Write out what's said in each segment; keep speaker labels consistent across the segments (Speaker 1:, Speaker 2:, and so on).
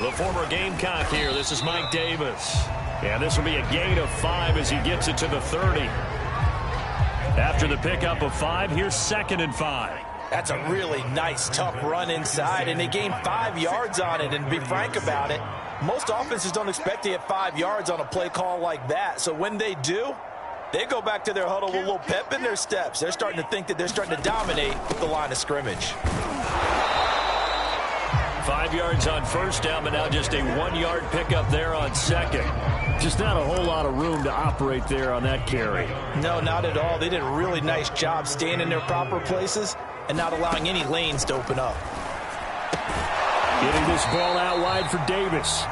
Speaker 1: The former Gamecock here. This is Mike Davis. And this will be a gain of 5 as he gets it to the 30. After the pickup of 5, here's 2nd and 5.
Speaker 2: That's a really nice, tough run inside, and they gained 5 yards on it. And to be frank about it, most offenses don't expect to get 5 yards on a play call like that. So when they do, they go back to their huddle with a little pep in their steps. They're starting to think that they're starting to dominate the line of scrimmage.
Speaker 1: 5 yards on first down, but now just a 1-yard pickup there on 2nd. Just not a whole lot of room to operate there on that carry.
Speaker 2: No, not at all. They did a really nice job staying in their proper places and not allowing any lanes to open up.
Speaker 1: Getting this ball out wide for Davis.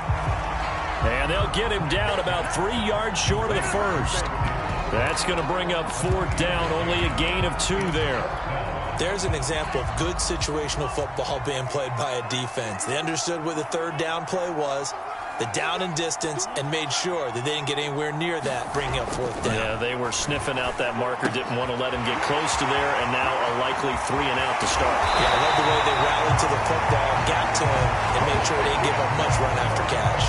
Speaker 1: And they'll get him down about 3 yards short of the first. That's going to bring up 4th down, only a gain of 2 there.
Speaker 2: There's an example of good situational football being played by a defense. They understood where the 3rd down play was, the down and distance, and made sure that they didn't get anywhere near that, bringing up 4th down.
Speaker 1: Yeah, they were sniffing out that marker, didn't want to let him get close to there, and now a likely 3 and out to start.
Speaker 2: Yeah, I love the way they rallied to the football, got to him, and made sure they didn't give up much run after catch.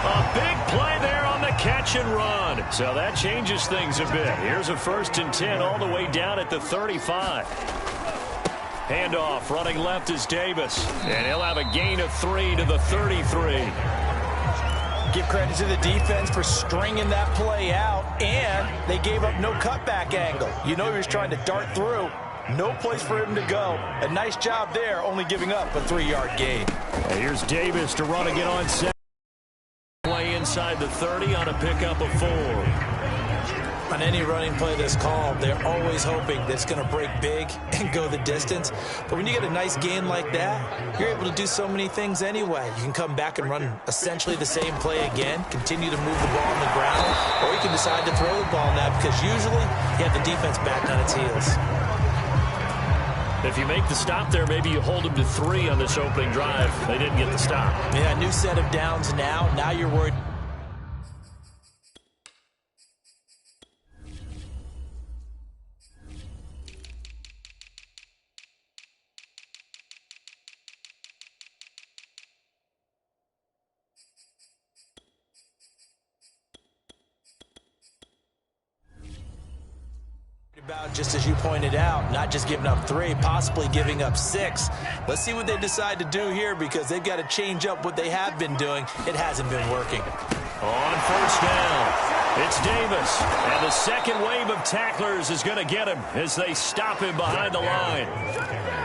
Speaker 1: A big play there on the catch and run. So that changes things a bit. Here's a 1st and 10 all the way down at the 35. Handoff, running left is Davis. And he'll have a gain of 3 to the 33.
Speaker 2: Give credit to the defense for stringing that play out, and they gave up no cutback angle. You know he was trying to dart through. No place for him to go. A nice job there, only giving up a 3-yard gain.
Speaker 1: And here's Davis to run again on 2nd. Play inside the 30 on a pickup of 4.
Speaker 2: On any running play that's called, they're always hoping that it's going to break big and go the distance. But when you get a nice gain like that, you're able to do so many things anyway. You can come back and run essentially the same play again, continue to move the ball on the ground, or you can decide to throw the ball now because usually you have the defense back on its heels.
Speaker 1: If you make the stop there, maybe you hold them to 3 on this opening drive. They didn't get the stop.
Speaker 2: Yeah, new set of downs now. Now you're worried. About, just as you pointed out, not just giving up 3, possibly giving up 6. Let's see what they decide to do here because they've got to change up what they have been doing. It hasn't been working.
Speaker 1: On 1st down, it's Davis. And the 2nd wave of tacklers is going to get him as they stop him behind the line.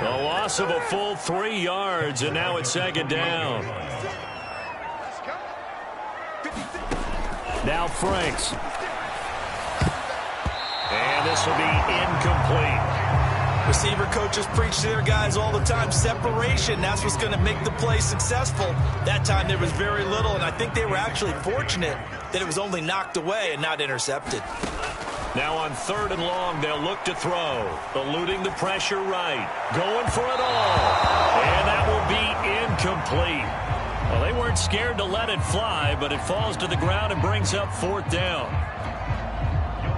Speaker 1: A loss of a full 3 yards, and now it's 2nd down. Now Franks. And this will be incomplete. Receiver coaches preach to their guys all the time. Separation, that's what's going to make the play successful. That time there was very little, and I think they were actually fortunate that it was only knocked away and not intercepted. Now on 3rd and long, they'll look to throw. Eluding the pressure right. Going for it all. And that will be incomplete. Well, they weren't scared to let it fly, but it falls to the ground and brings up 4th down.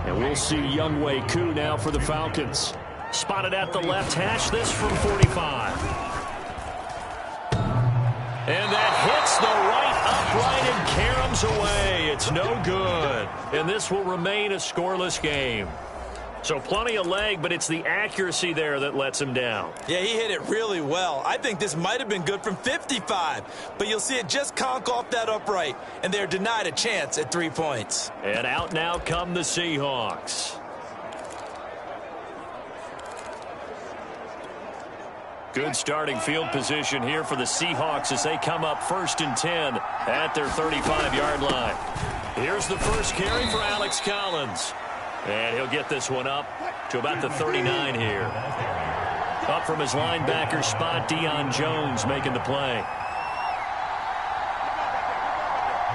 Speaker 1: And we'll see Younghoe Koo now for the Falcons. Spotted at the left hash, this from 45. And that hits the right upright and caroms away. It's no good. And this will remain a scoreless game. So plenty of leg, but it's the accuracy there that lets him down. Yeah, he hit it really well. I think this might have been good from 55. But you'll see it just conk off that upright, and they're denied a chance at 3 points. And out now come the Seahawks. Good starting field position here for the Seahawks as they come up 1st and 10 at their 35-yard line. Here's the first carry for Alex Collins. And he'll get this one up to about the 39 here. Up from his linebacker spot, Deion Jones making the play.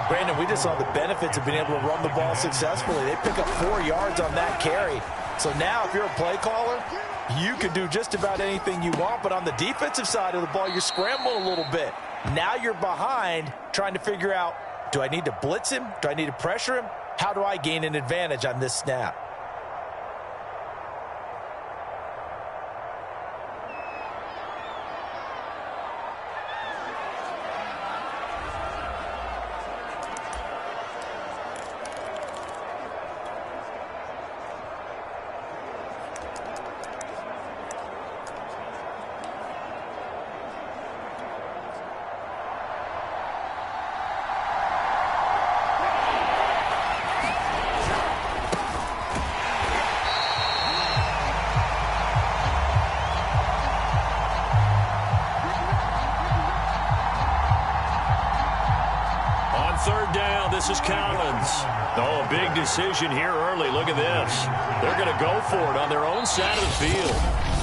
Speaker 1: Brandon, we just saw the benefits of being able to run the ball successfully. They pick up 4 yards on that carry. So now if you're a play caller, you can do just about anything you want. But on the defensive side of the ball, you're scrambling a little bit. Now you're behind trying to figure out, do I need to blitz him? Do I need to pressure him? How do I gain an advantage on this snap?
Speaker 3: third down. This is Collins. Oh, a big decision here early. Look at this. They're going to go for it on their own side of the field.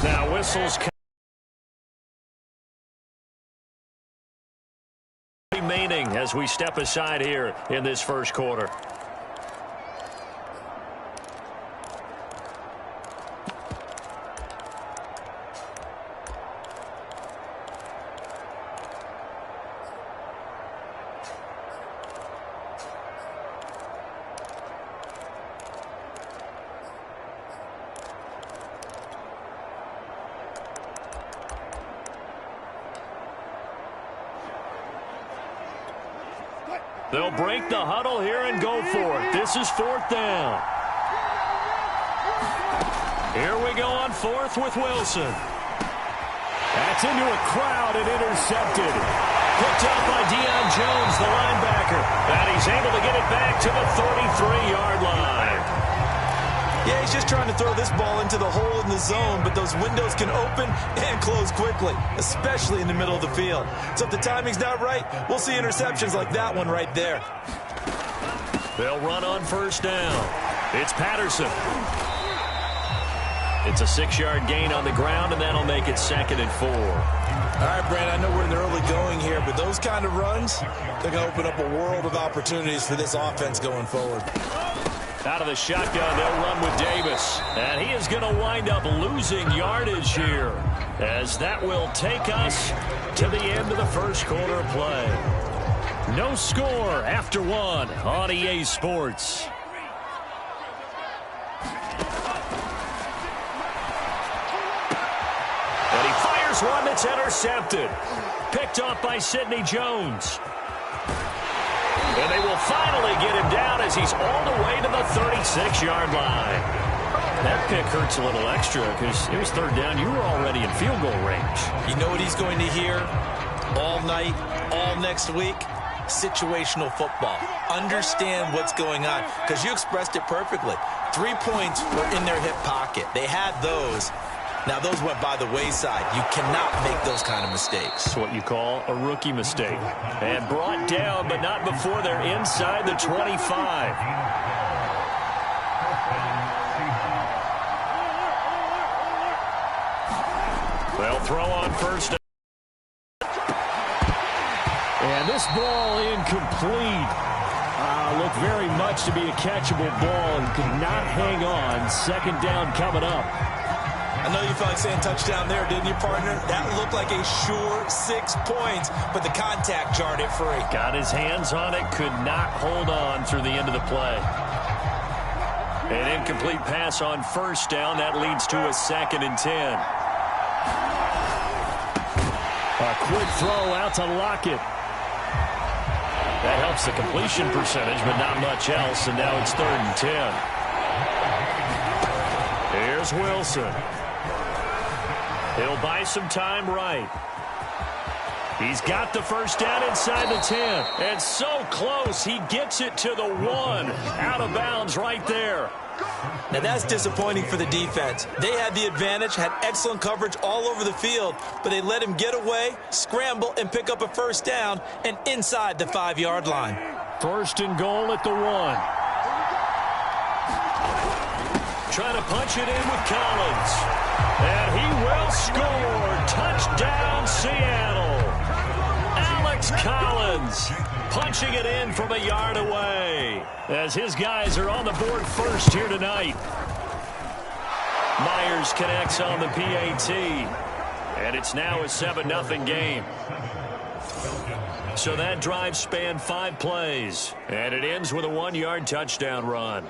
Speaker 3: Now whistles remaining as we step aside here in this first quarter. They'll break the huddle here and go for it. This is fourth down. Here we go on fourth with Wilson. That's into a crowd and intercepted. Picked up by Deion Jones, the linebacker. And he's able to get it back to the 33-yard line.
Speaker 2: Yeah, he's just trying to throw this ball into the hole in the zone, but those windows can open and close quickly, especially in the middle of the field. So if the timing's not right, we'll see interceptions like that one right there.
Speaker 3: They'll run on first down. It's Patterson. It's a 6-yard gain on the ground, and that'll make it 2nd and 4.
Speaker 2: All right, Brand, I know we're in the early going here, but those kind of runs, they're going to open up a world of opportunities for this offense going forward.
Speaker 3: Out of the shotgun, they'll run with Davis. And he is going to wind up losing yardage here, as that will take us to the end of the first quarter of play. No score after 1 on EA Sports. And he fires one that's intercepted. Picked off by Sidney Jones. And they will finally get him down as he's all the way to the 36-yard line. That pick hurts a little extra because it was third down. You were already in field goal range.
Speaker 2: You know what he's going to hear all night, all next week? Situational football. Understand what's going on, because you expressed it perfectly. 3 points were in their hip pocket. They had those. Now, those went by the wayside. You cannot make those kind of mistakes.
Speaker 3: It's what you call a rookie mistake. And brought down, but not before they're inside the 25. They'll throw on first down. And this ball incomplete. Looked very much to be a catchable ball and could not hang on. Second down coming up.
Speaker 2: I know you felt like saying touchdown there, didn't you, partner? That looked like a sure 6 points, but the contact jarred it free.
Speaker 3: Got his hands on it, could not hold on through the end of the play. An incomplete pass on first down. That leads to a 2nd and 10. A quick throw out to Lockett. That helps the completion percentage, but not much else, and now it's 3rd and 10. Here's Wilson. He'll buy some time right. He's got the first down inside the 10. And so close, he gets it to the 1. Out of bounds right there.
Speaker 2: Now that's disappointing for the defense. They had the advantage, had excellent coverage all over the field, but they let him get away, scramble, and pick up a first down, and inside the 5-yard line.
Speaker 3: 1st and goal at the 1. Trying to punch it in with Collins. And he will score. Touchdown, Seattle. Alex Collins punching it in from a yard away as his guys are on the board first here tonight. Myers connects on the PAT. And it's now a 7-0 game. So that drive spanned 5 plays. And it ends with a 1-yard touchdown run.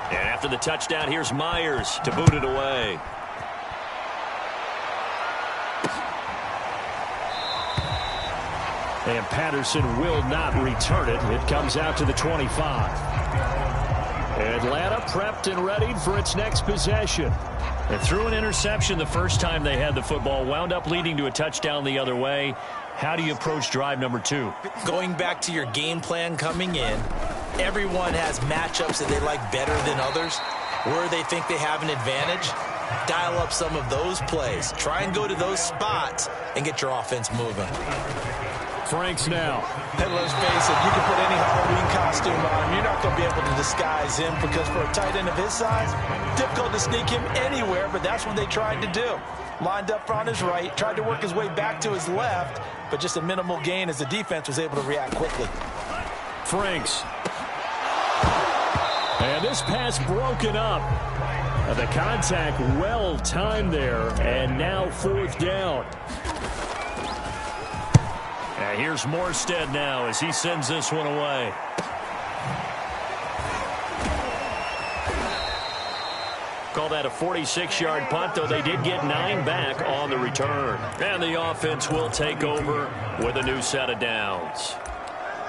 Speaker 3: And after the touchdown, here's Myers to boot it away. And Patterson will not return it. It comes out to the 25. Atlanta prepped and ready for its next possession. And threw an interception the first time they had the football, wound up leading to a touchdown the other way. How do you approach drive number 2?
Speaker 2: Going back to your game plan coming in, everyone has matchups that they like better than others, where they think they have an advantage. Dial up some of those plays. Try and go to those spots and get your offense moving.
Speaker 3: Franks now.
Speaker 1: Hey, let's face it, you can put any Halloween costume on. You're not going to be able to disguise him because for a tight end of his size, difficult to sneak him anywhere, but that's what they tried to do. Lined up on his right, tried to work his way back to his left, but just a minimal gain as the defense was able to react quickly.
Speaker 3: Franks. And this pass broken up. The contact well timed there, and now 4th down. And here's Morstead now as he sends this one away. Call that a 46-yard punt, though they did get 9 back on the return. And the offense will take over with a new set of downs.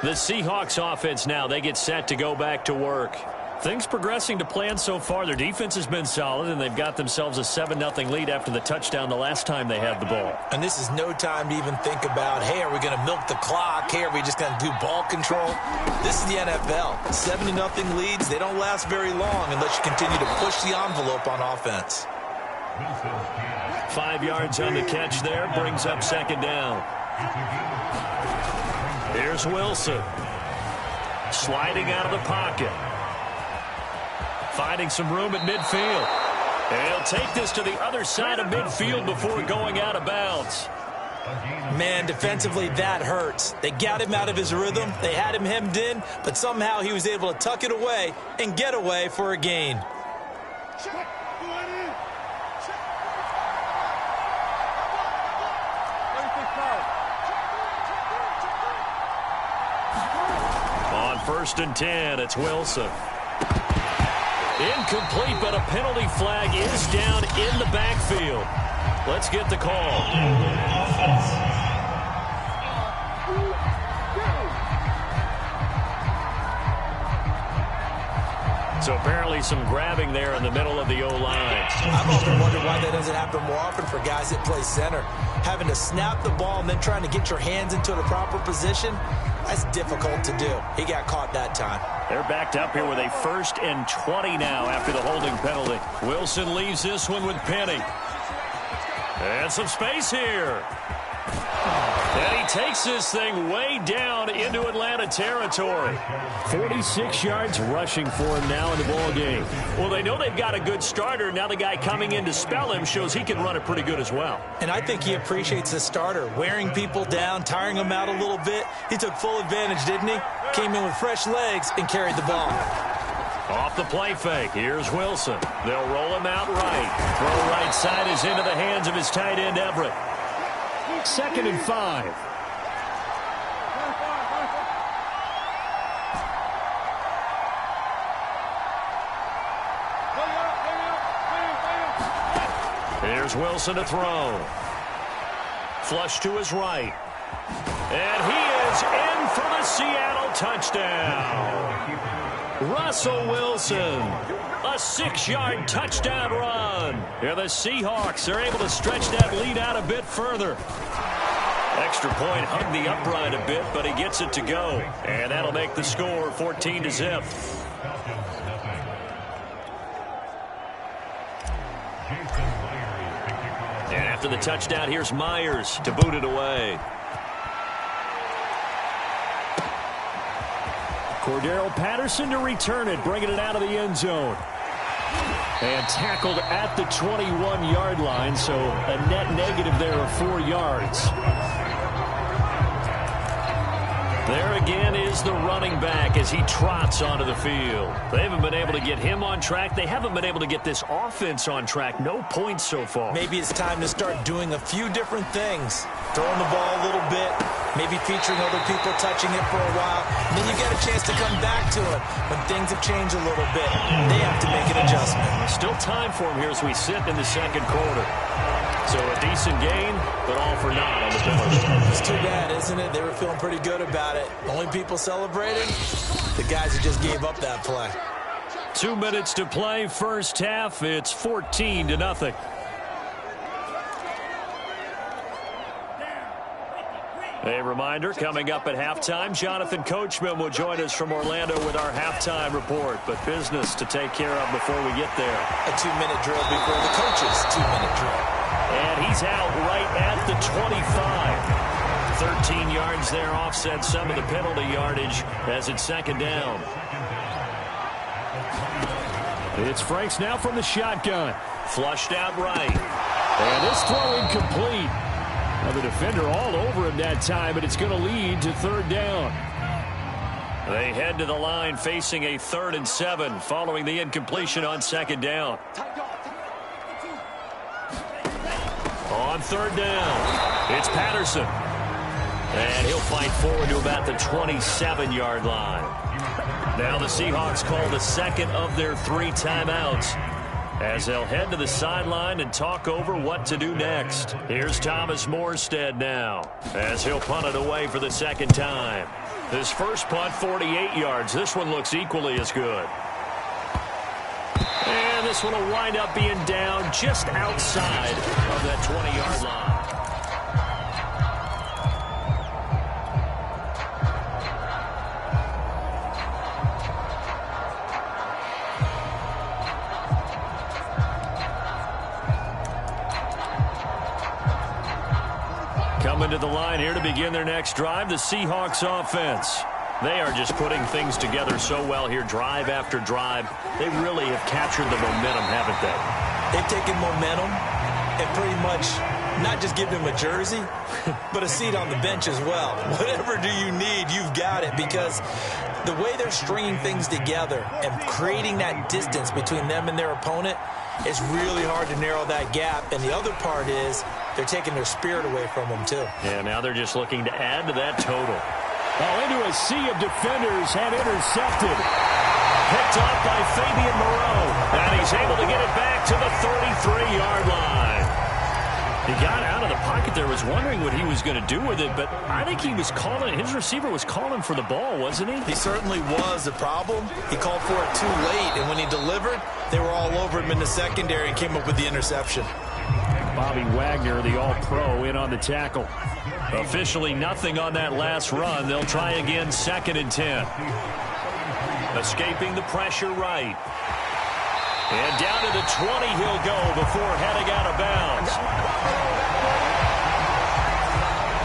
Speaker 3: The Seahawks offense now, they get set to go back to work. Things progressing to plan so far. Their defense has been solid, and they've got themselves a 7-0 lead after the touchdown the last time they had the ball.
Speaker 2: And this is no time to even think about, hey, are we going to milk the clock? Hey, are we just going to do ball control? This is the NFL. 70-0 leads, they don't last very long unless you continue to push the envelope on offense.
Speaker 3: 5 yards on the catch there, brings up 2nd down. Here's Wilson. Sliding out of the pocket. Finding some room at midfield. And he'll take this to the other side of midfield before going out of bounds.
Speaker 2: Man, defensively, that hurts. They got him out of his rhythm. They had him hemmed in, but somehow he was able to tuck it away and get away for a gain.
Speaker 3: On 1st and 10, it's Wilson. Incomplete, but a penalty flag is down in the backfield. Let's get the call. So apparently some grabbing there in the middle of the O-line.
Speaker 2: I've often wondered why that doesn't happen more often for guys that play center. Having to snap the ball and then trying to get your hands into the proper position, that's difficult to do. He got caught that time.
Speaker 3: They're backed up here with a 1st and 20 now after the holding penalty. Wilson leaves this one with Penny. And some space here. And he takes this thing way down into Atlanta territory. 46 yards rushing for him now in the ball game. Well, they know they've got a good starter. Now the guy coming in to spell him shows he can run it pretty good as well.
Speaker 2: And I think he appreciates the starter, wearing people down, tiring them out a little bit. He took full advantage, didn't he? Came in with fresh legs and carried the ball.
Speaker 3: Off the play fake, here's Wilson. They'll roll him out right. Throw right side is into the hands of his tight end, Everett. 2nd and 5. Here's Wilson to throw. Flush to his right. And he is in for the Seattle touchdown. Russell Wilson. A 6-yard touchdown run. Here the Seahawks are able to stretch that lead out a bit further. Extra point hugged the upright a bit, but he gets it to go. And that'll make the score 14-0. And after the touchdown, here's Myers to boot it away. Cordero Patterson to return it, bringing it out of the end zone. And tackled at the 21-yard line, so a net negative there of 4 yards. There again is the running back as he trots onto the field. They haven't been able to get him on track. They haven't been able to get this offense on track. No points so far.
Speaker 2: Maybe it's time to start doing a few different things. Throwing the ball a little bit, maybe featuring other people touching it for a while. And then you get a chance to come back to it when things have changed a little bit. They have to make an adjustment.
Speaker 3: Still time for him here as we sit in the second quarter. So a decent gain, but all for naught on the penalty.
Speaker 2: It's too bad, isn't it? They were feeling pretty good about it. Only people celebrating, the guys who just gave up that play.
Speaker 3: 2 minutes to play, first half. It's 14-0. A reminder, coming up at halftime, Jonathan Coachman will join us from Orlando with our halftime report. But business to take care of before we get there.
Speaker 2: A 2-minute drill before the coach's 2-minute drill.
Speaker 3: And he's out right at the 25. 13 yards there, offset some of the penalty yardage as it's second down.
Speaker 4: It's Franks now from the shotgun.
Speaker 3: Flushed out right.
Speaker 4: And this throw incomplete. Now the defender all over him that time, but it's going to lead to third down.
Speaker 3: They head to the line facing a 3rd and 7 following the incompletion on second down. On third down, it's Patterson. And he'll fight forward to about the 27-yard line. Now the Seahawks call the second of their 3 timeouts as they'll head to the sideline and talk over what to do next. Here's Thomas Morstead now as he'll punt it away for the second time. His first punt, 48 yards. This one looks equally as good. And this one will wind up being down just outside of that 20-yard line. Coming to the line here to begin their next drive, the Seahawks offense. They are just putting things together so well here, drive after drive. They really have captured the momentum, haven't they?
Speaker 2: They've taken momentum and pretty much not just given him a jersey, but a seat on the bench as well. Whatever do you need, you've got it, because the way they're stringing things together and creating that distance between them and their opponent, it's really hard to narrow that gap. And the other part is they're taking their spirit away from them, too.
Speaker 3: Yeah, now they're just looking to add to that total.
Speaker 4: Oh, into a sea of defenders and intercepted.
Speaker 3: Picked off by Fabian Moreau. And he's able to get it back to the 33-yard line. He got out of the pocket there, was wondering what he was going to do with it, but I think he was calling, his receiver was calling for the ball, wasn't he?
Speaker 2: He certainly was. The problem, he called for it too late, and when he delivered, they were all over him in the secondary and came up with the interception.
Speaker 4: Bobby Wagner, the all-pro, in on the tackle.
Speaker 3: Officially nothing on that last run. They'll try again, 2nd and 10. Escaping the pressure right. And down to the 20 he'll go before heading out of bounds.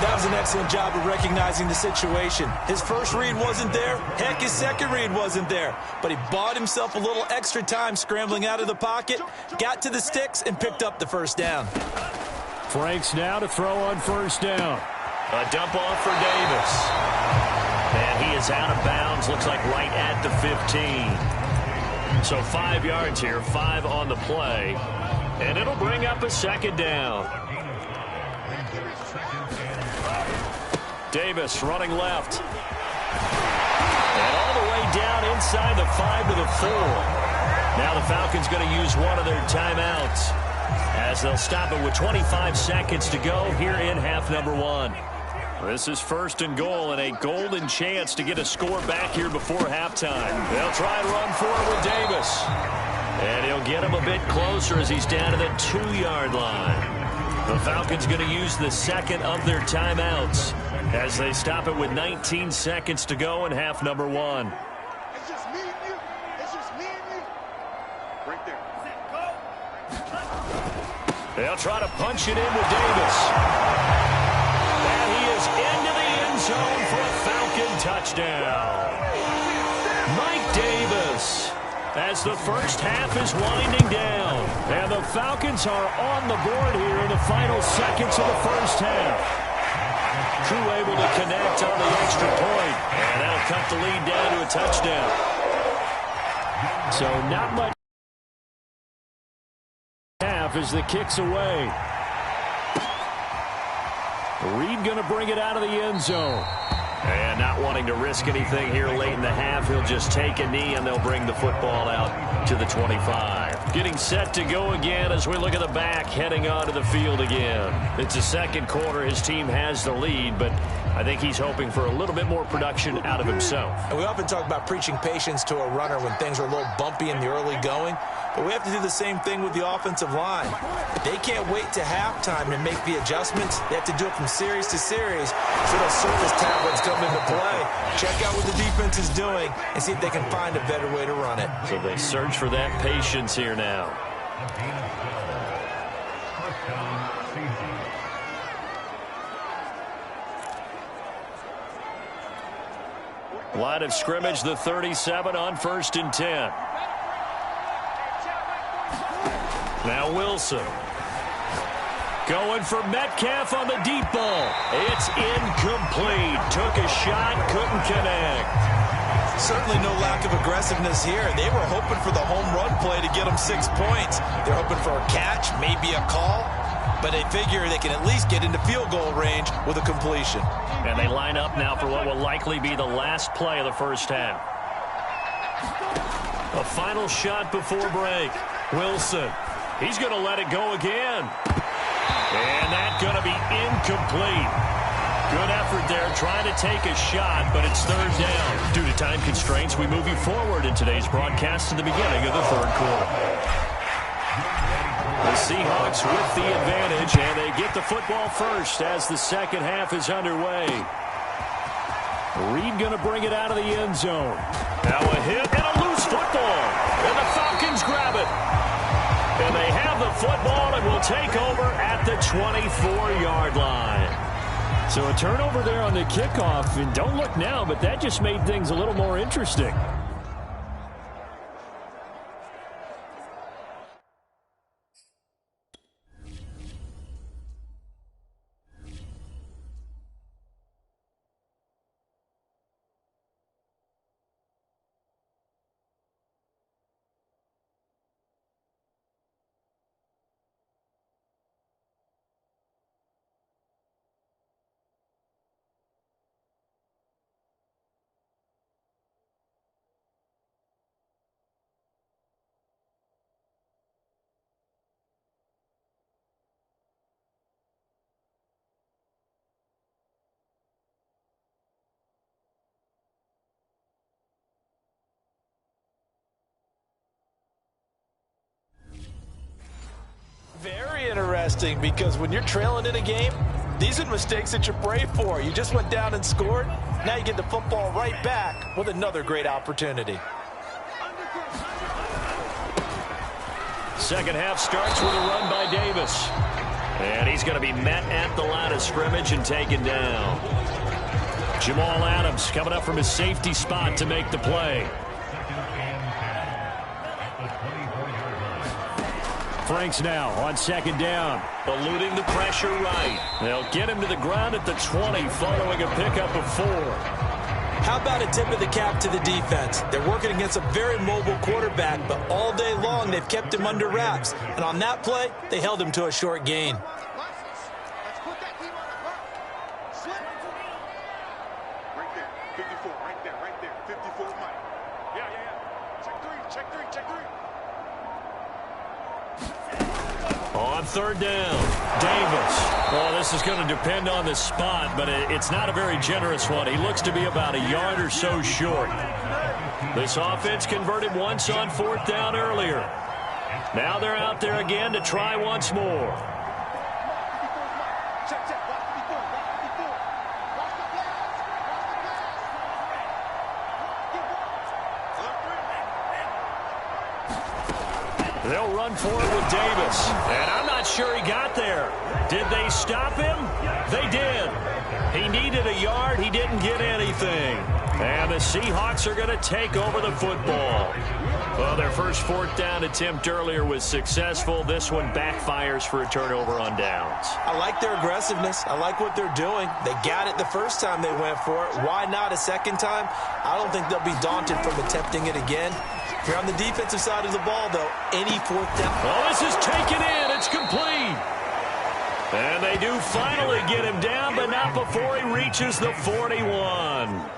Speaker 2: That was an excellent job of recognizing the situation. His first read wasn't there. Heck, his second read wasn't there. But he bought himself a little extra time scrambling out of the pocket, got to the sticks, and picked up the first down.
Speaker 4: Franks now to throw on first down.
Speaker 3: A dump off for Davis. And he is out of bounds, looks like right at the 15. So 5 yards here, 5 on the play. And it'll bring up a second down. Davis running left. And all the way down inside the 5 to the 4. Now the Falcons going to use one of their timeouts as they'll stop it with 25 seconds to go here in half number 1. This is 1st and goal and a golden chance to get a score back here before halftime. They'll try and run for it with Davis. And he'll get him a bit closer as he's down to the 2-yard line. The Falcons going to use the second of their timeouts as they stop it with 19 seconds to go in half number 1.
Speaker 5: It's just me and you. It's just me and you. Right there.
Speaker 3: They'll try to punch it in with Davis. And he is into the end zone for a Falcon touchdown. Mike Davis, as the first half is winding down.
Speaker 4: And the Falcons are on the board here in the final seconds of the first half.
Speaker 3: Crew able to connect on the extra point. And that'll cut the lead down to a touchdown.
Speaker 4: So not much half as the kick's away. Reed going to bring it out of the end zone.
Speaker 3: And not wanting to risk anything here late in the half, he'll just take a knee and they'll bring the football out to the 25. Getting set to go again as we look at the back, heading onto the field again. It's the second quarter. His team has the lead, but I think he's hoping for a little bit more production out of himself.
Speaker 2: And we often talk about preaching patience to a runner when things are a little bumpy in the early going. But we have to do the same thing with the offensive line. They can't wait to halftime to make the adjustments. They have to do it from series to series, so those surface tablets come into play. Check out what the defense is doing and see if they can find a better way to run it.
Speaker 3: So they search for that patience here now. Line of scrimmage, the 37 on 1st and 10. Now Wilson. Going for Metcalf on the deep ball. It's incomplete. Took a shot, couldn't connect.
Speaker 2: Certainly no lack of aggressiveness here. They were hoping for the home run play to get them 6 points. They're hoping for a catch, maybe a call, but they figure they can at least get into field goal range with a completion.
Speaker 3: And they line up now for what will likely be the last play of the first half. A final shot before break. Wilson. He's going to let it go again. And that's going to be incomplete. Good effort there trying to take a shot, but it's 3rd down. Due to time constraints, we move you forward in today's broadcast to the beginning of the 3rd quarter. The Seahawks with the advantage, and they get the football first as the second half is underway. Reed going to bring it out of the end zone. Now a hit and a loose football. And the Falcons grab it. And they have the football and will take over at the 24-yard line. So a turnover there on the kickoff. And don't look now, but that just made things a little more interesting.
Speaker 2: Very interesting, because when you're trailing in a game, these are the mistakes that you pray for. You just went down and scored. Now you get the football right back with another great opportunity.
Speaker 3: Second half starts with a run by Davis. And he's going to be met at the line of scrimmage and taken down. Jamal Adams coming up from his safety spot to make the play. Franks now on 2nd down. Eluding the pressure right. They'll get him to the ground at the 20 following a pickup of 4.
Speaker 2: How about a tip of the cap to the defense? They're working against a very mobile quarterback, but all day long they've kept him under wraps. And on that play, they held him to a short gain.
Speaker 5: Let's put that team on the clock. Slip. Right there. 54. Right there. 54 Mike. Yeah. Check three.
Speaker 3: On 3rd down, Davis. Well, this is going to depend on the spot, but it's not a very generous one. He looks to be about a yard or so short. This offense converted once on 4th down earlier. Now they're out there again to try once more. They'll run for it with Davis. And I'm not sure he got there. Did they stop him? They did. He needed a yard. He didn't get anything. And the Seahawks are going to take over the football. Well, their first 4th down attempt earlier was successful. This one backfires for a turnover on downs.
Speaker 2: I like their aggressiveness. I like what they're doing. They got it the first time they went for it. Why not a second time? I don't think they'll be daunted from attempting it again. If you're on the defensive side of the ball, though, any 4th down.
Speaker 3: Oh, this is taken in. It's complete. And they do finally get him down, but not before he reaches the 41.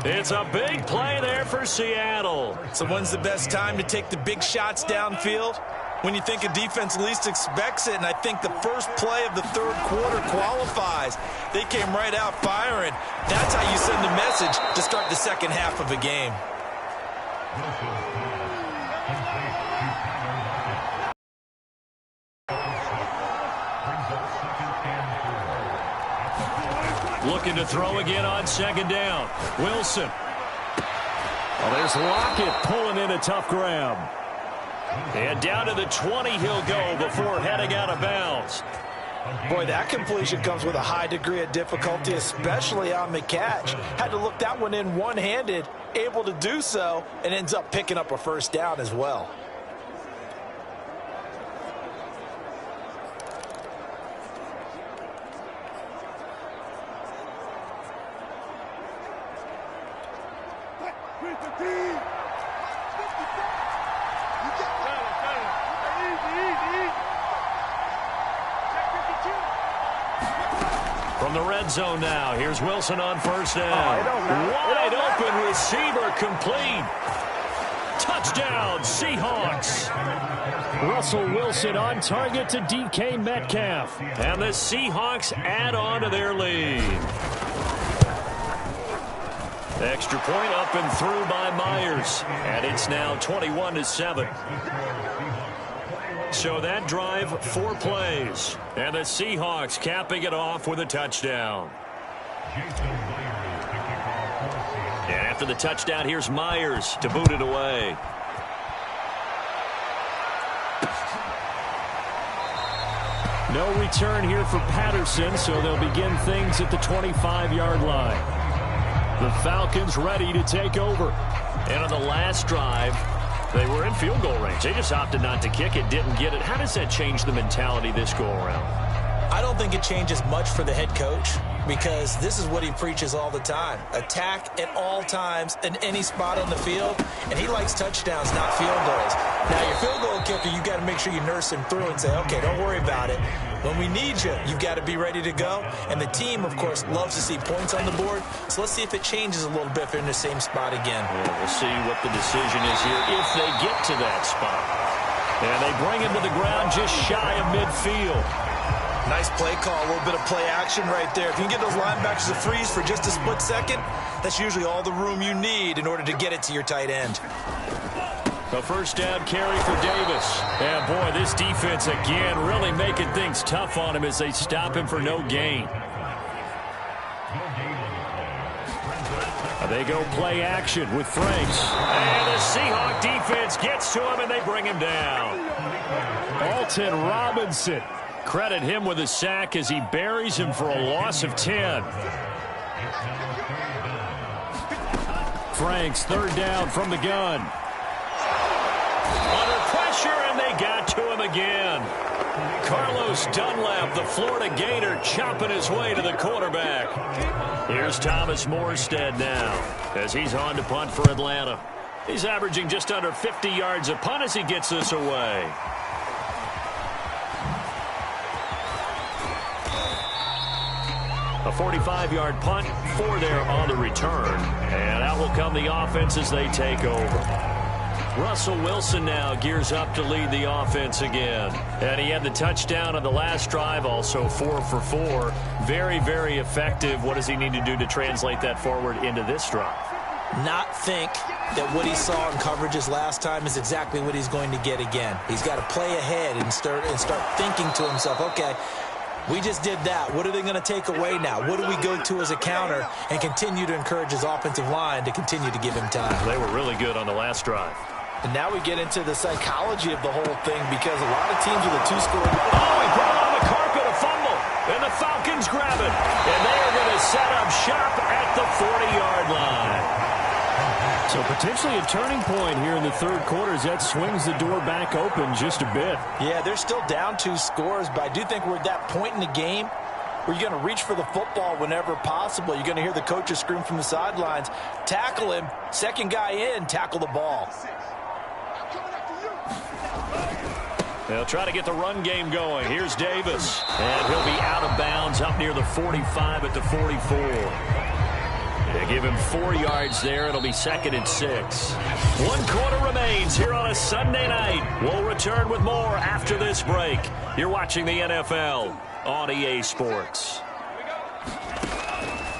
Speaker 3: It's a big play there for Seattle.
Speaker 2: So when's the best time to take the big shots downfield? When you think a defense least expects it, and I think the first play of the 3rd quarter qualifies. They came right out firing. That's how you send a message to start the second half of a game.
Speaker 4: Looking to throw again on second down. Wilson. Well, there's Lockett pulling in a tough grab. And down to the 20 he'll go before heading out of bounds.
Speaker 2: Boy, that completion comes with a high degree of difficulty, especially on the catch. Had to look that one in one-handed, able to do so, and ends up picking up a first down as well.
Speaker 4: From the red zone now, here's Wilson on first down. Wide open receiver complete. Touchdown, Seahawks. Russell Wilson on target to DK Metcalf. And the Seahawks add on to their lead. Extra point up and through by Myers. And it's now 21-7. So that drive, 4 plays. And the Seahawks capping it off with a touchdown. And after the touchdown, here's Myers to boot it away. No return here for Patterson, so they'll begin things at the 25-yard line. The Falcons ready to take over. And on the last drive, they were in field goal range. They just opted not to kick it, didn't get it. How does that change the mentality this go-around?
Speaker 2: I don't think it changes much for the head coach because this is what he preaches all the time. Attack at all times in any spot on the field, and he likes touchdowns, not field goals. Now, your field goal kicker, you've got to make sure you nurse him through and say, okay, don't worry about it. When we need you, you've got to be ready to go. And the team, of course, loves to see points on the board. So let's see if it changes a little bit if they're in the same spot again.
Speaker 4: Yeah, we'll see what the decision is here if they get to that spot. And they bring him to the ground just shy of midfield.
Speaker 2: Nice play call, a little bit of play action right there. If you can get those linebackers to freeze for just a split second, that's usually all the room you need in order to get it to your tight end.
Speaker 4: A first down carry for Davis. And boy, this defense again really making things tough on him as they stop him for no gain. They go play action with Franks. And the Seahawk defense gets to him and they bring him down. Alton Robinson. Credit him with a sack as he buries him for a loss of 10. Franks, third down from the gun. Under pressure, and they got to him again. Carlos Dunlap, the Florida Gator, chopping his way to the quarterback. Here's Thomas Morstead now as he's on to punt for Atlanta. He's averaging just under 50 yards a punt as he gets this away. A 45-yard punt, 4 there on the return. And out will come the offense as they take over. Russell Wilson now gears up to lead the offense again. And he had the touchdown on the last drive, also 4 for 4. Very, very effective. What does he need to do to translate that forward into this drive?
Speaker 2: Not think that what he saw in coverages last time is exactly what he's going to get again. He's got to play ahead and start thinking to himself, okay, we just did that. What are they going to take away now? What do we go to as a counter? And continue to encourage his offensive line to continue to give him time.
Speaker 4: They were really good on the last drive.
Speaker 2: And now we get into the psychology of the whole thing because a lot of teams with a 2-score.
Speaker 4: Oh, he brought on the carpet, a fumble. And the Falcons grab it. And they are going to set up shop at the 40-yard line. So potentially a turning point here in the third quarter as that swings the door back open just a bit.
Speaker 2: Yeah, they're still down 2 scores, but I do think we're at that point in the game where you're going to reach for the football whenever possible. You're going to hear the coaches scream from the sidelines, tackle him, second guy in, tackle the ball.
Speaker 4: They'll try to get the run game going. Here's Davis. And he'll be out of bounds up near the 45 at the 44. They give him 4 yards there. It'll be 2nd and 6. 1 quarter remains here on a Sunday night. We'll return with more after this break. You're watching the NFL on EA Sports.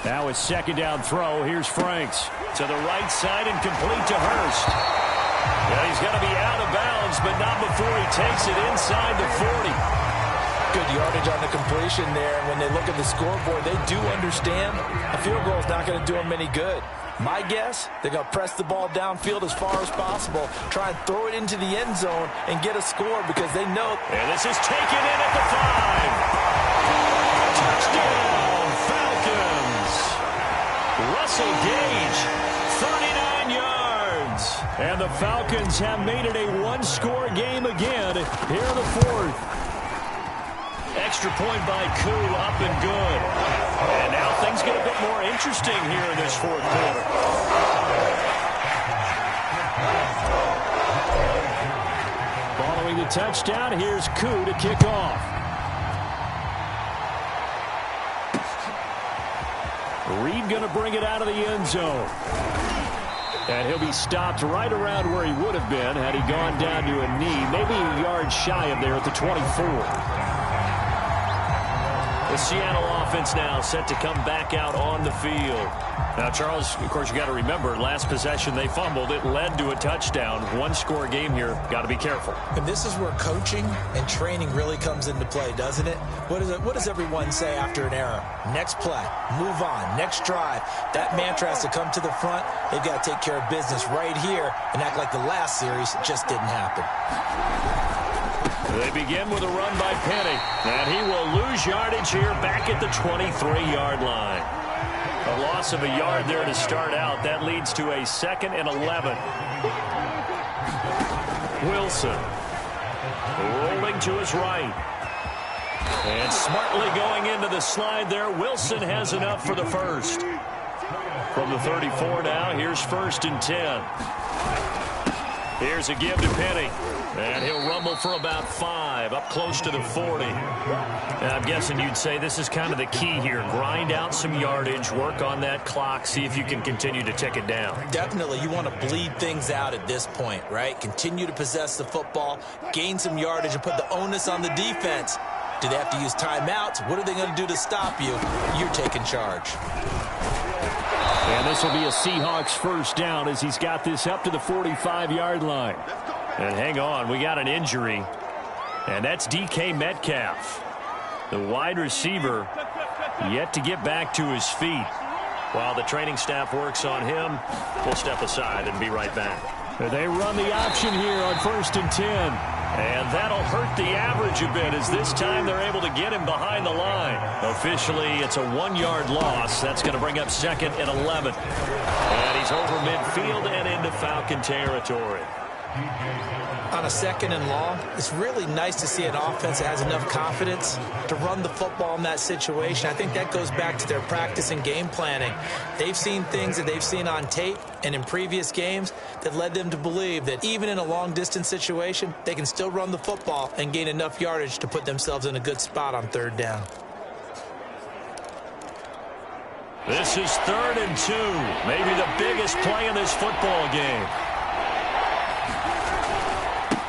Speaker 4: Now it's second down throw. Here's Franks to the right side and complete to Hurst. Yeah, he's got to be out of bounds, but not before he takes it inside the 40.
Speaker 2: Good yardage on the completion there. And when they look at the scoreboard, they do understand a field goal is not going to do them any good. My guess, they're going to press the ball downfield as far as possible, try and throw it into the end zone and get a score because they know.
Speaker 4: And this is taken in at the 5. Touchdown, Falcons. Russell Gage, 39 yards. And the Falcons have made it a one-score game again here in the 4th. Extra point by Koo, up and good. And now things get a bit more interesting here in this 4th quarter. Following the touchdown, here's Koo to kick off. Reed going to bring it out of the end zone. And he'll be stopped right around where he would have been had he gone down to a knee, maybe a yard shy of there at the 24. The Seattle offense now set to come back out on the field. Now, Charles, of course, you got to remember, last possession they fumbled. It led to a touchdown. One-score game here. Got to be careful.
Speaker 2: And this is where coaching and training really comes into play, doesn't it? What does everyone say after an error? Next play, move on, next drive. That mantra has to come to the front. They've got to take care of business right here and act like the last series just didn't happen.
Speaker 4: They begin with a run by Penny, and he will lose yardage here back at the 23-yard line. A loss of a yard there to start out. That leads to a 2nd and 11. Wilson rolling to his right. And smartly going into the slide there. Wilson has enough for the first. From the 34 now, here's 1st and 10. Here's a give to Penny. And he'll rumble for about 5, up close to the 40. And I'm guessing you'd say this is kind of the key here. Grind out some yardage, work on that clock, see if you can continue to tick it down.
Speaker 2: Definitely. You want to bleed things out at this point, right? Continue to possess the football, gain some yardage, and put the onus on the defense. Do they have to use timeouts? What are they going to do to stop you? You're taking charge.
Speaker 3: And this will be a Seahawks first down as he's got this up to the 45-yard line.
Speaker 4: And hang on, we got an injury. And that's DK Metcalf. The wide receiver yet to get back to his feet. While the training staff works on him, we'll step aside and be right back.
Speaker 3: They run the option here on 1st and 10.
Speaker 4: And that'll hurt the average a bit as this time they're able to get him behind the line. Officially, it's a 1-yard loss. That's going to bring up 2nd and 11. And he's over midfield and into Falcon territory.
Speaker 2: On a 2nd and long, it's really nice to see an offense that has enough confidence to run the football in that situation. I think that goes back to their practice and game planning. They've seen things that they've seen on tape and in previous games that led them to believe that even in a long-distance situation, they can still run the football and gain enough yardage to put themselves in a good spot on 3rd down.
Speaker 4: This is 3rd and 2, maybe the biggest play in this football game.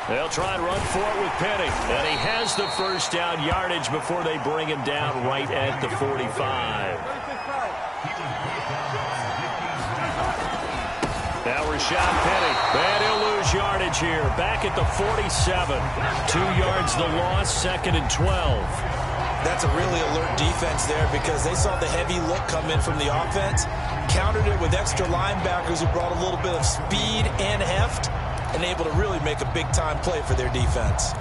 Speaker 4: They'll try and run for it with Penny. And he has the first down yardage before they bring him down right at the 45. Now Rashad Penny. And he'll lose yardage here. Back at the 47. 2 yards the loss, 2nd and 12.
Speaker 2: That's a really alert defense there because they saw the heavy look come in from the offense, countered it with extra linebackers who brought a little bit of speed and heft, and able to really make a big-time play for their defense.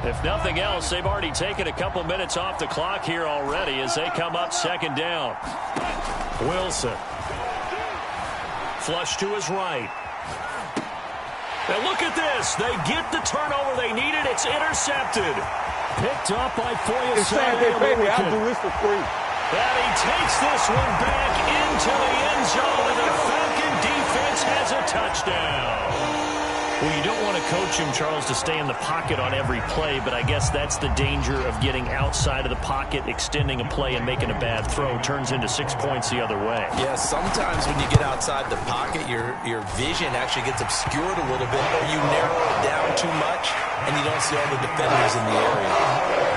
Speaker 4: If nothing else, they've already taken a couple minutes off the clock here already as they come up 2nd down. Wilson. Flush to his right. And look at this. They get the turnover they needed. It's intercepted.
Speaker 3: Picked up by Foyer.
Speaker 5: I'll do this for free.
Speaker 4: And he takes this one back into the end zone, and the Falcon defense has a touchdown. Well, you don't want to coach him, Charles, to stay in the pocket on every play, but I guess that's the danger of getting outside of the pocket, extending a play, and making a bad throw. Turns into 6 points the other way.
Speaker 2: Yeah, sometimes when you get outside the pocket, your vision actually gets obscured a little bit, or you narrow it down too much, and you don't see all the defenders in the area.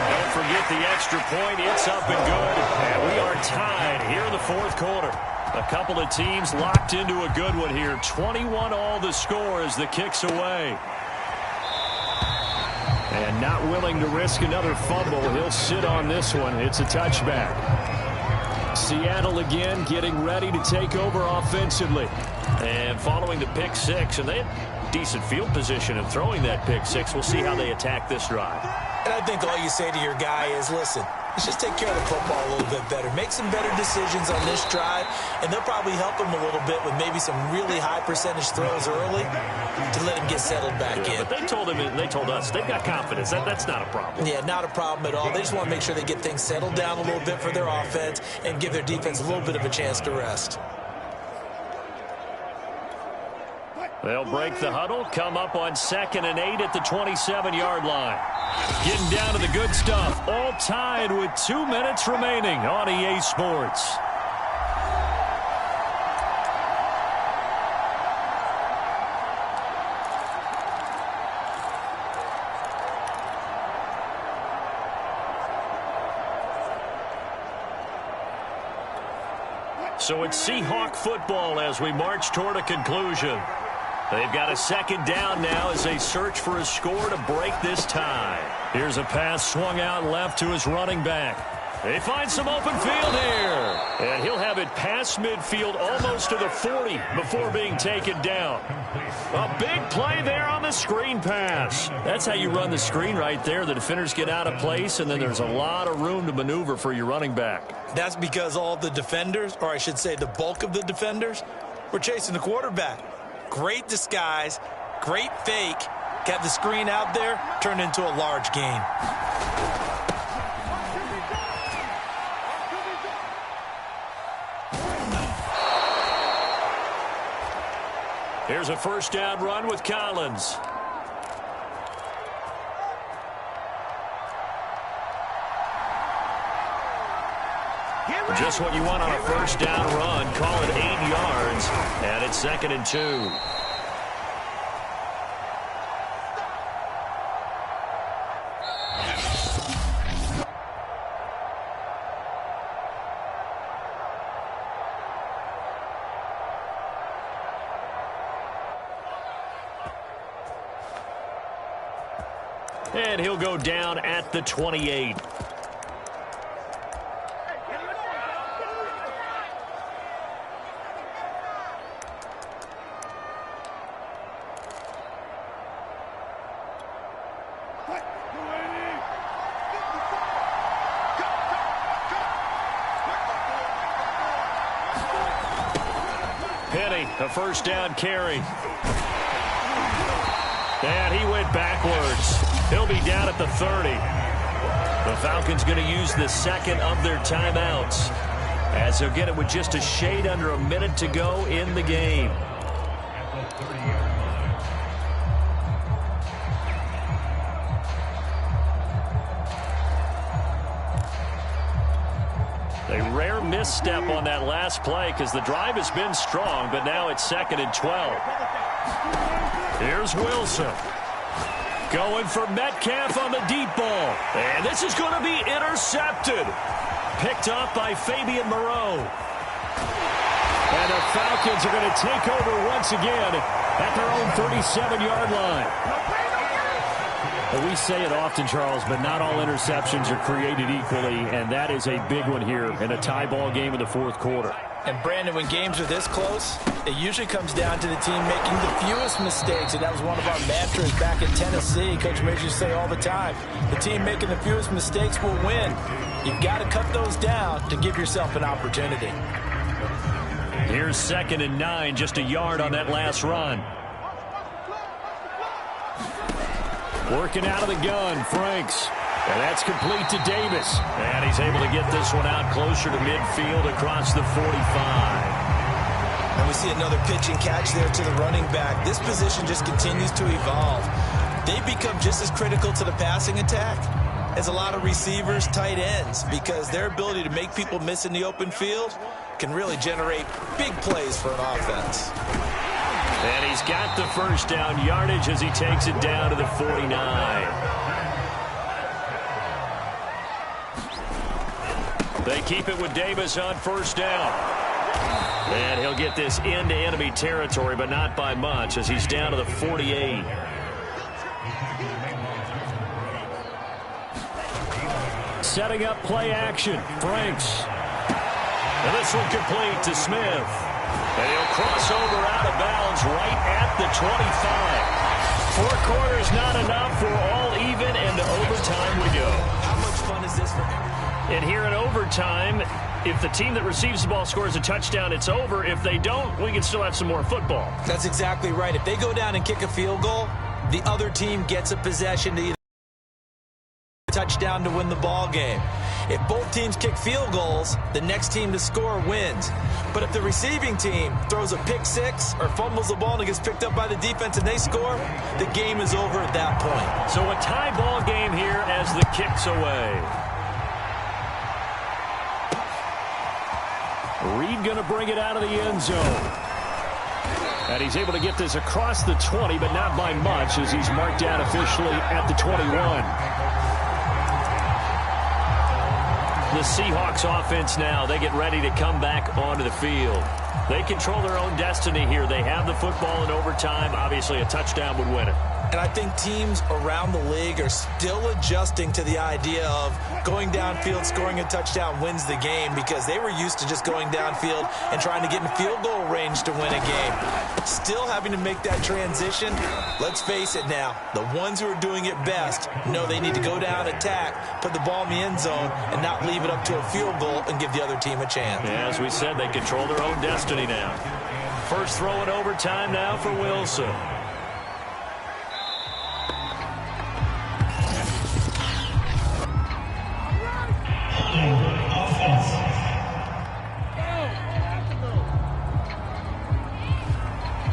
Speaker 4: Don't forget the extra point. It's up and good. And we are tied here in the 4th quarter. A couple of teams locked into a good one here. 21 all the score as the kick's away.
Speaker 3: And not willing to risk another fumble. He'll sit on this one. It's a touchback. Seattle again getting ready to take over offensively.
Speaker 4: And following the pick six, and they had decent field position in throwing that pick six. We'll see how they attack this drive.
Speaker 2: And I think all you say to your guy is, listen, let's just take care of the football a little bit better. Make some better decisions on this drive, and they'll probably help him a little bit with maybe some really high percentage throws early to let him get settled back in.
Speaker 4: But they told us they've got confidence. That's not a problem.
Speaker 2: Yeah, not a problem at all. They just want to make sure they get things settled down a little bit for their offense and give their defense a little bit of a chance to rest.
Speaker 4: They'll break the huddle, come up on 2nd and 8 at the 27-yard line. Getting down to the good stuff, all tied with 2 minutes remaining on EA Sports. So it's Seahawk football as we march toward a conclusion. They've got a 2nd down now as they search for a score to break this tie. Here's a pass swung out left to his running back. They find some open field here. And he'll have it past midfield almost to the 40 before being taken down. A big play there on the screen pass. That's how you run the screen right there. The defenders get out of place, and then there's a lot of room to maneuver for your running back.
Speaker 2: That's because all the defenders, or I should say the bulk of the defenders, were chasing the quarterback. Great disguise, great fake, got the screen out there, turned into a large gain.
Speaker 4: Here's a 1st down run with Collins. Just what you want on a 1st down run. Call it 8 yards, and it's 2nd and 2. And he'll go down at the 28. A 1st down carry. And he went backwards. He'll be down at the 30. The Falcons going to use the 2nd of their timeouts, as they'll get it with just a shade under a minute to go in the game. A rare misstep on that last play because the drive has been strong, but now it's 2nd and 12. Here's Wilson. Going for Metcalf on the deep ball. And this is going to be intercepted. Picked up by Fabian Moreau. And the Falcons are going to take over once again at their own 37-yard line.
Speaker 3: Well, we say it often, Charles, but not all interceptions are created equally, and that is a big one here in a tie ball game in the 4th quarter.
Speaker 2: And, Brandon, when games are this close, it usually comes down to the team making the fewest mistakes, and that was one of our mantras back in Tennessee. Coach Major used to say all the time, the team making the fewest mistakes will win. You've got to cut those down to give yourself an opportunity.
Speaker 4: Here's 2nd and 9, just a yard on that last run.
Speaker 3: Working out of the gun, Franks. And that's complete to Davis.
Speaker 4: And he's able to get this one out closer to midfield across the 45.
Speaker 2: And we see another pitch and catch there to the running back. This position just continues to evolve. They've become just as critical to the passing attack as a lot of receivers, tight ends, because their ability to make people miss in the open field can really generate big plays for an offense.
Speaker 4: And he's got the 1st down yardage as he takes it down to the 49. They keep it with Davis on 1st down. And he'll get this into enemy territory, but not by much, as he's down to the 48.
Speaker 3: setting up play action. Franks. And this one complete to Smith. And he'll cross over out of bounds right at the 25. 4 quarters not enough. We're all even, and to overtime we go.
Speaker 2: How much fun is this for everyone?
Speaker 3: And here in overtime, if the team that receives the ball scores a touchdown, it's over. If they don't, we can still have some more football.
Speaker 2: That's exactly right. If they go down and kick a field goal, the other team gets a possession to either touchdown to win the ball game. If both teams kick field goals, the next team to score wins. But if the receiving team throws a pick six or fumbles the ball and it gets picked up by the defense and they score, the game is over at that point.
Speaker 3: So a tie ball game here as the kick's away. Reed going to bring it out of the end zone. And he's able to get this across the 20, but not by much as he's marked out officially at the 21. The Seahawks offense now, they get ready to come back onto the field. They control their own destiny here. They have the football in overtime. Obviously, a touchdown would win it.
Speaker 2: And I think teams around the league are still adjusting to the idea of going downfield, scoring a touchdown wins the game, because they were used to just going downfield and trying to get in field goal range to win a game. Still having to make that transition. Let's face it now, the ones who are doing it best know they need to go down, attack, put the ball in the end zone, and not leave it up to a field goal and give the other team a chance.
Speaker 3: Yeah, as we said, they control their own destiny now. First throw in overtime now for Wilson.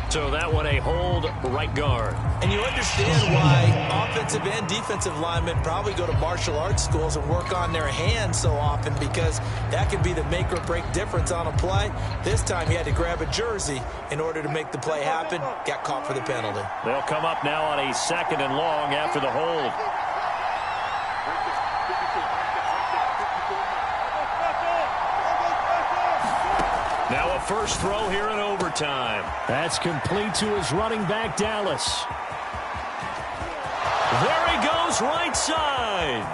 Speaker 3: So that one a hold right guard.
Speaker 2: And you understand why offensive and defensive linemen probably go to martial arts schools and work on their hands so often, because that could be the make or break difference on a play. This time he had to grab a jersey in order to make the play happen. Got caught for the penalty. They'll
Speaker 3: come up now on a 2nd and long after the hold. Now a first throw here in overtime. That's complete to his running back, Dallas. There he goes, right side.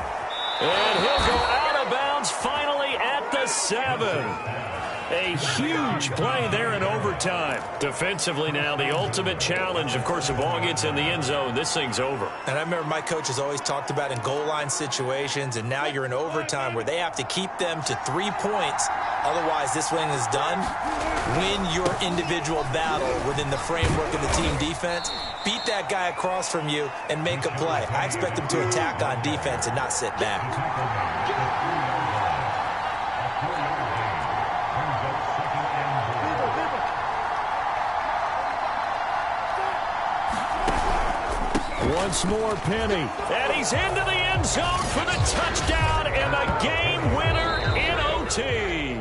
Speaker 3: And he'll go out of bounds finally at the 7. A huge play there in overtime. Defensively now, the ultimate challenge. Of course, the ball gets in the end zone. This thing's over.
Speaker 2: And I remember my coaches always talked about in goal line situations, and now you're in overtime where they have to keep them to 3 points. Otherwise, this win is done. Win your individual battle within the framework of the team defense. Beat that guy across from you and make a play. I expect them to attack on defense and not sit back.
Speaker 3: Once more, Penny. And he's into the end zone for the touchdown and the game winner in OT.